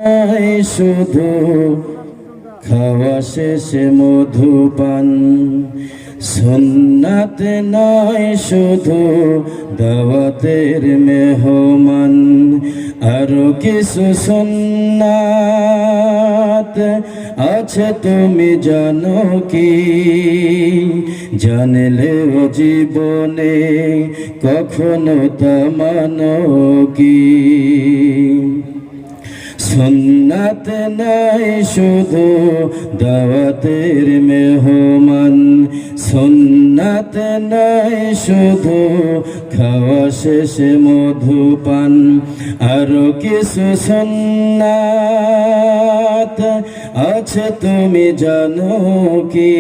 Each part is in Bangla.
শুধু খাওয়া শেষে মধুপান, সুন্নাত নয় শুধু দাওয়াতের মেহমান। আরো কিছু সুন্নাত আছে তুমি জানো কি? জানলেও জীবনে কখনো তা মানো কি? সুন্নাত নাই শুধু দাওয়াতের মেহমান, সুন্নাত নাই শুধু খাওয়া শেষে মধুপান। আরো কিছু সুন্নাত আছে তুমি জানো কি?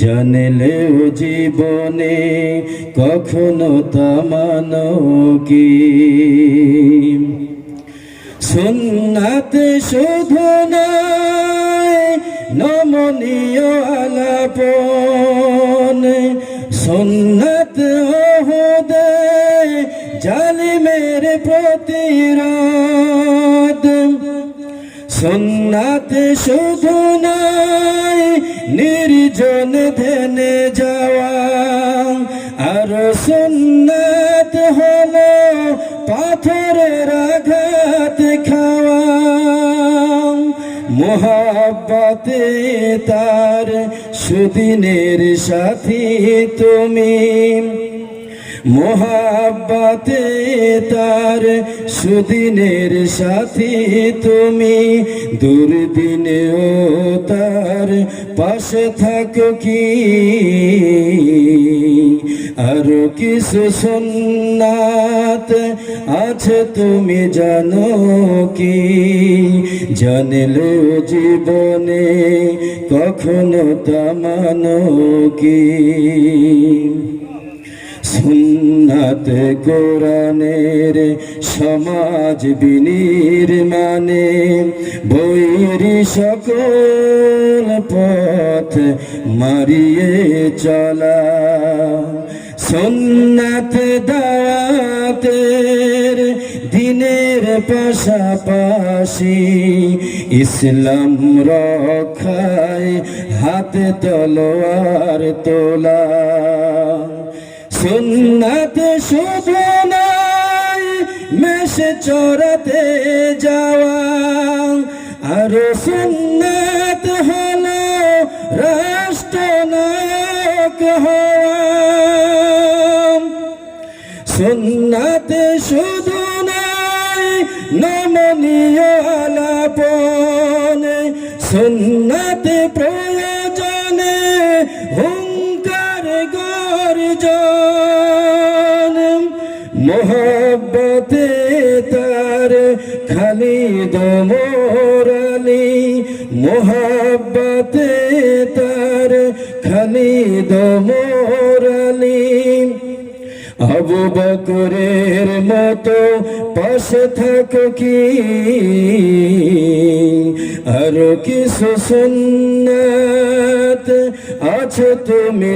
জানলেও জীবনে কখনো তা মানো কি? সুন্নাত শুধু নয় নমনীয় আলাপন, সুন্নাত ওহুদে জালিমের প্রতিরোধ। সুন্নাত শুধু নয় নির্জন ধ্যানে যাওয়া, আর সুন্নাত হলো পাথরের আঘাত খাওয়া। মোহাব্বতে তার সুদিনের সাথী তুমি, মোহাব্বতে তার সুদিনের সাথী তুমি। দুর্দিনেও তার পাশে থাকো কি? আরো কিছু সুন্নাত আছে তুমি জানো কি? জানলেও জীবনে কখনো তা মানো কি? সুন্নাত কোরআনের সমাজ বিনির্মাণে, বৈরী সকল পথ মারিয়ে চলা। সুন্নাত দাওয়াতের দিনের পাশাপাশি, ইসলাম রক্ষায় হাতে তলোয়ার তোলা। সুন্নাত শুধু নাই মেষে চড়াতে যাওয়া, আর সুন্নাত হলো রাষ্ট্রনায়ক হওয়া। সুন্নাত শুধু নাই নমনীয় আলাপন, সুন্নাত প্রয়োজনে হুঙ্কার গর্জন। মোহাব্বতে তার খালিদ ওমর আলী, মোহাব্বতে তার খালিদ ওমর আলী। আবু বকরের মতো পাশে থাকো কি? আরো কিছু সুন্নাত আছে তুমি